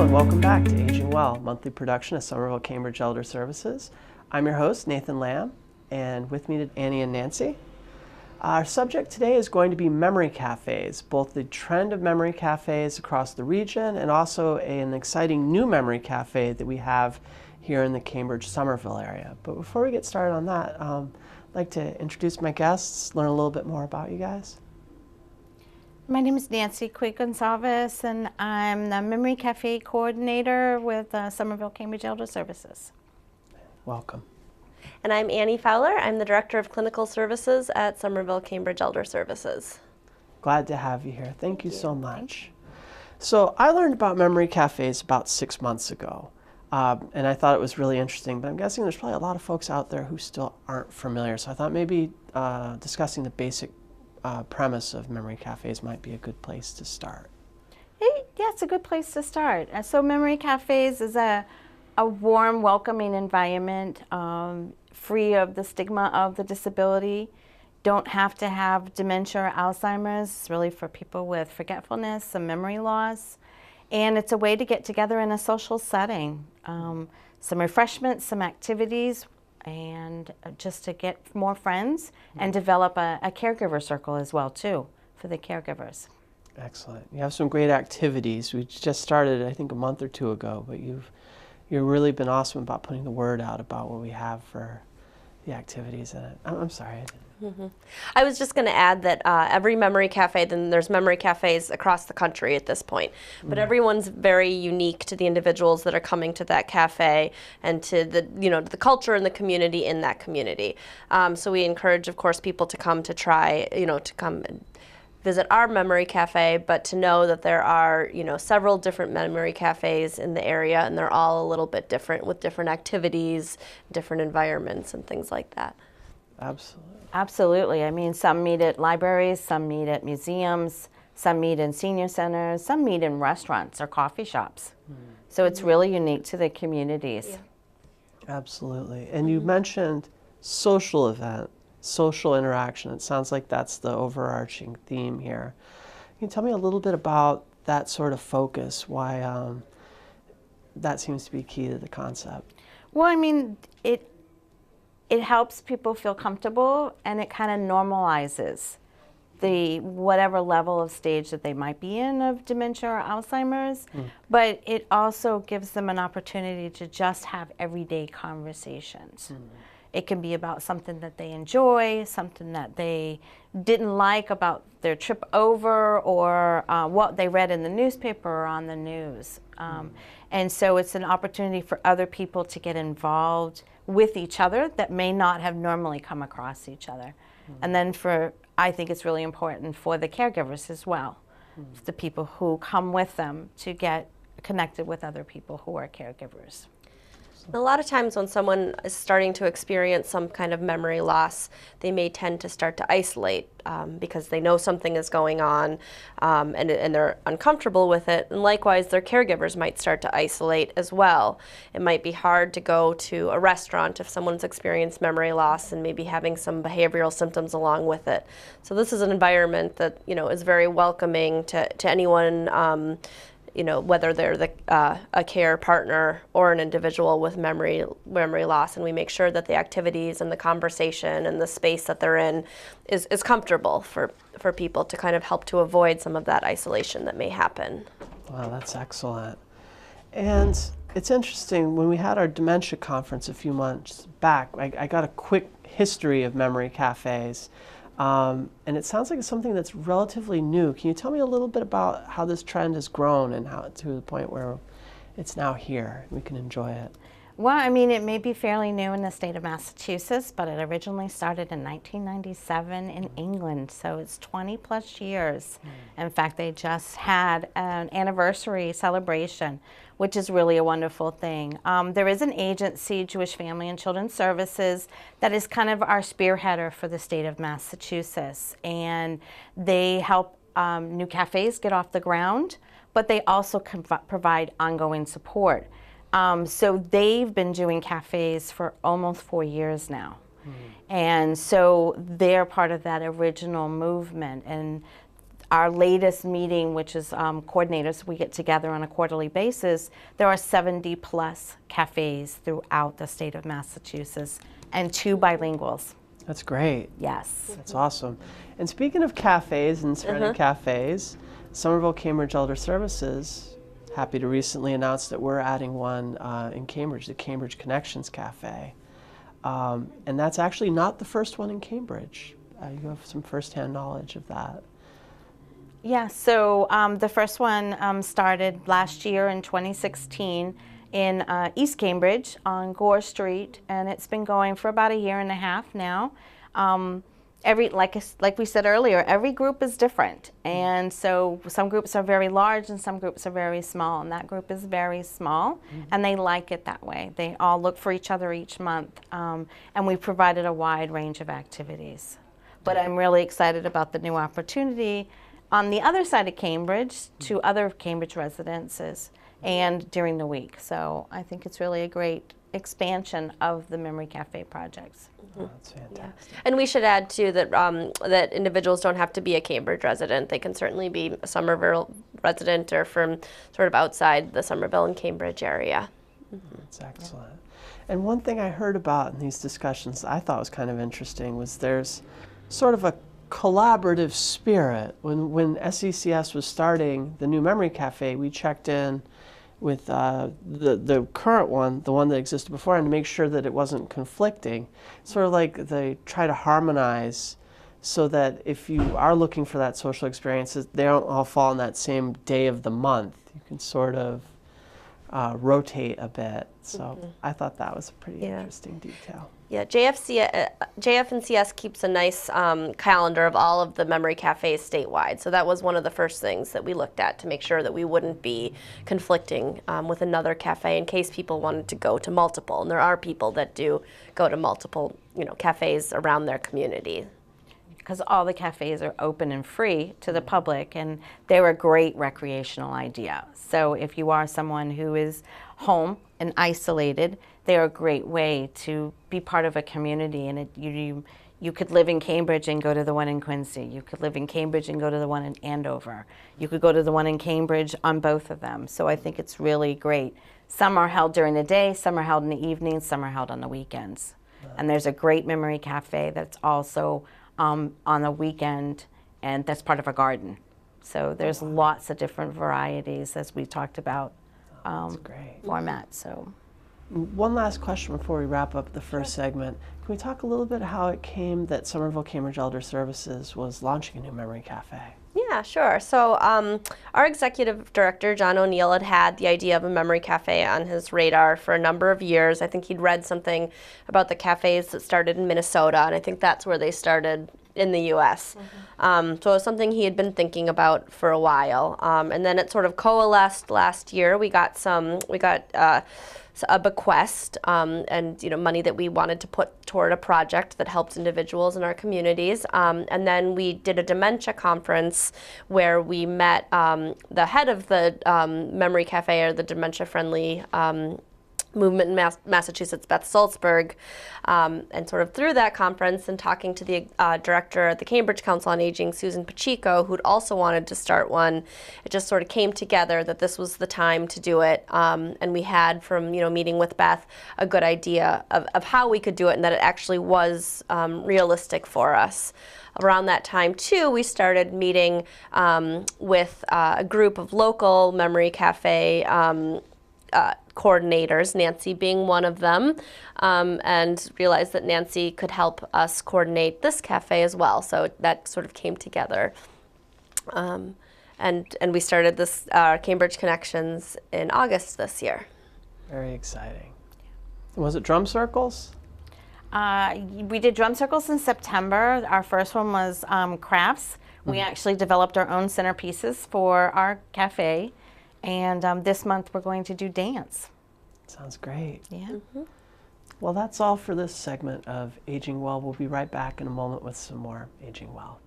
and welcome back to Aging Well, monthly production of Somerville-Cambridge Elder Services. I'm your host, Nathan Lamb, and with me Annie and Nancy. Our subject today is going to be memory cafes, both the trend of memory cafes across the region and also an exciting new memory cafe that we have here in the Cambridge-Somerville area. But before we get started on that, I'd like to introduce my guests, learn a little bit more about you guys. My name is Nancy Quigg-Gonsalves, and I'm the Memory Cafe Coordinator with Somerville-Cambridge Elder Services. Welcome. And I'm Annie Fowler. I'm the Director of Clinical Services at Somerville-Cambridge Elder Services. Glad to have you here. Thank you so much. So I learned about memory cafes about 6 months ago, and I thought it was really interesting, but I'm guessing there's probably a lot of folks out there who still aren't familiar. So I thought maybe discussing the basic premise of memory cafes might be a good place to start. Yeah, it's a good place to start. So memory cafes is a warm, welcoming environment, free of the stigma of the disability. Don't have to have dementia or Alzheimer's. It's really for people with forgetfulness, some memory loss. And it's a way to get together in a social setting. Some refreshments, some activities, and just to get more friends and develop a caregiver circle as well too for the caregivers. Excellent. You have some great activities. We just started, I think, a month or two ago, but you've really been awesome about putting the word out about what we have for the activities in it. I'm sorry. I was just going to add that every memory cafe, then there's memory cafes across the country at this point, but everyone's very unique to the individuals that are coming to that cafe and to the the culture and the community in that community. So we encourage, of course, people to come to try, to come and visit our memory cafe, but to know that there are several different memory cafes in the area, and they're all a little bit different with different activities, different environments, and things like that. Absolutely. Absolutely. I mean, some meet at libraries, some meet at museums, some meet in senior centers, some meet in restaurants or coffee shops. So it's really unique to the communities. Yeah. Absolutely. And you mentioned social event, social interaction. It sounds like that's the overarching theme here. Can you tell me a little bit about that sort of focus, why that seems to be key to the concept? Well, I mean, it helps people feel comfortable, and it kind of normalizes the whatever level of stage that they might be in of dementia or Alzheimer's, but it also gives them an opportunity to just have everyday conversations. It can be about something that they enjoy, something that they didn't like about their trip over, or what they read in the newspaper or on the news. And so it's an opportunity for other people to get involved with each other that may not have normally come across each other. And then I think it's really important for the caregivers as well, the people who come with them, to get connected with other people who are caregivers. A lot of times when someone is starting to experience some kind of memory loss, they may tend to start to isolate because they know something is going on and they're uncomfortable with it. And likewise, their caregivers might start to isolate as well. It might be hard to go to a restaurant if someone's experienced memory loss and maybe having some behavioral symptoms along with it. So this is an environment that is very welcoming to anyone. Whether they're a care partner or an individual with memory loss, and we make sure that the activities and the conversation and the space that they're in is comfortable for people to kind of help to avoid some of that isolation that may happen. Wow, that's excellent. And it's interesting, when we had our dementia conference a few months back, I got a quick history of memory cafes. And it sounds like it's something that's relatively new. Can you tell me a little bit about how this trend has grown and how to the point where it's now here and we can enjoy it? Well, I mean, it may be fairly new in the state of Massachusetts, but it originally started in 1997 in England, so it's 20 plus years. In fact, they just had an anniversary celebration, which is really a wonderful thing. There is an agency, Jewish Family and Children's Services, that is kind of our spearheader for the state of Massachusetts, and they help new cafes get off the ground, but they also provide ongoing support. So they've been doing cafes for almost 4 years now. And so they're part of that original movement. And our latest meeting, which is coordinators, we get together on a quarterly basis, there are 70 plus cafes throughout the state of Massachusetts and 2 bilinguals. That's great. Yes. That's awesome. And speaking of cafes and surrounding cafes, Somerville-Cambridge Elder Services, happy to recently announce that we're adding one in Cambridge, the Cambridge Connections Cafe. And that's actually not the first one in Cambridge. You have some firsthand knowledge of that. Yeah, so the first one started last year in 2016 in East Cambridge on Gore Street, and it's been going for about a year and a half now. Like we said earlier, every group is different, and so some groups are very large and some groups are very small, and that group is very small, and they like it that way. They all look for each other each month, and we've provided a wide range of activities. But I'm really excited about the new opportunity on the other side of Cambridge to other Cambridge residences and during the week. So I think it's really a great expansion of the Memory Cafe projects. Oh, that's fantastic. Yeah. And we should add too that that individuals don't have to be a Cambridge resident. They can certainly be a Somerville resident or from sort of outside the Somerville and Cambridge area. That's excellent. And one thing I heard about in these discussions I thought was kind of interesting was there's sort of a collaborative spirit. When SCES was starting the new Memory Cafe, we checked in with the current one, the one that existed before, and to make sure that it wasn't conflicting. Sort of like they try to harmonize so that if you are looking for that social experience, they don't all fall on that same day of the month. You can sort of rotate a bit. So I thought that was a pretty interesting detail. Yeah, JF&CS keeps a nice calendar of all of the memory cafes statewide. So that was one of the first things that we looked at to make sure that we wouldn't be conflicting with another cafe in case people wanted to go to multiple. And there are people that do go to multiple, cafes around their community. Because all the cafes are open and free to the public, and they're a great recreational idea. So if you are someone who is home and isolated, they're a great way to be part of a community. And you could live in Cambridge and go to the one in Quincy. You could live in Cambridge and go to the one in Andover. You could go to the one in Cambridge on both of them. So I think it's really great. Some are held during the day, some are held in the evenings, some are held on the weekends. And there's a great memory cafe that's also on the weekend, and that's part of a garden. So there's lots of different varieties, as we talked about, format. So, one last question before we wrap up the first segment. Can we talk a little bit how it came that Somerville-Cambridge Elder Services was launching a new memory cafe? Yeah, sure. So our executive director, John O'Neill, had the idea of a memory cafe on his radar for a number of years. I think he'd read something about the cafes that started in Minnesota, and I think that's where they started in the U.S. So it was something he had been thinking about for a while. And then it sort of coalesced last year. We got a bequest and money that we wanted to put toward a project that helped individuals in our communities. And then we did a dementia conference where we met the head of the Memory Cafe, or the dementia-friendly movement in Massachusetts, Beth Salzberg, and sort of through that conference and talking to the director at the Cambridge Council on Aging, Susan Pacheco, who'd also wanted to start one, it just sort of came together that this was the time to do it. And we had, from meeting with Beth, a good idea of how we could do it, and that it actually was realistic for us. Around that time, too, we started meeting with a group of local memory cafe coordinators, Nancy being one of them, and realized that Nancy could help us coordinate this cafe as well. So that sort of came together. And we started this Cambridge Connections in August this year. Very exciting. Was it drum circles? We did drum circles in September. Our first one was crafts. We actually developed our own centerpieces for our cafe. And this month we're going to do dance. Sounds great. Yeah. Well, that's all for this segment of Aging Well. We'll be right back in a moment with some more Aging Well.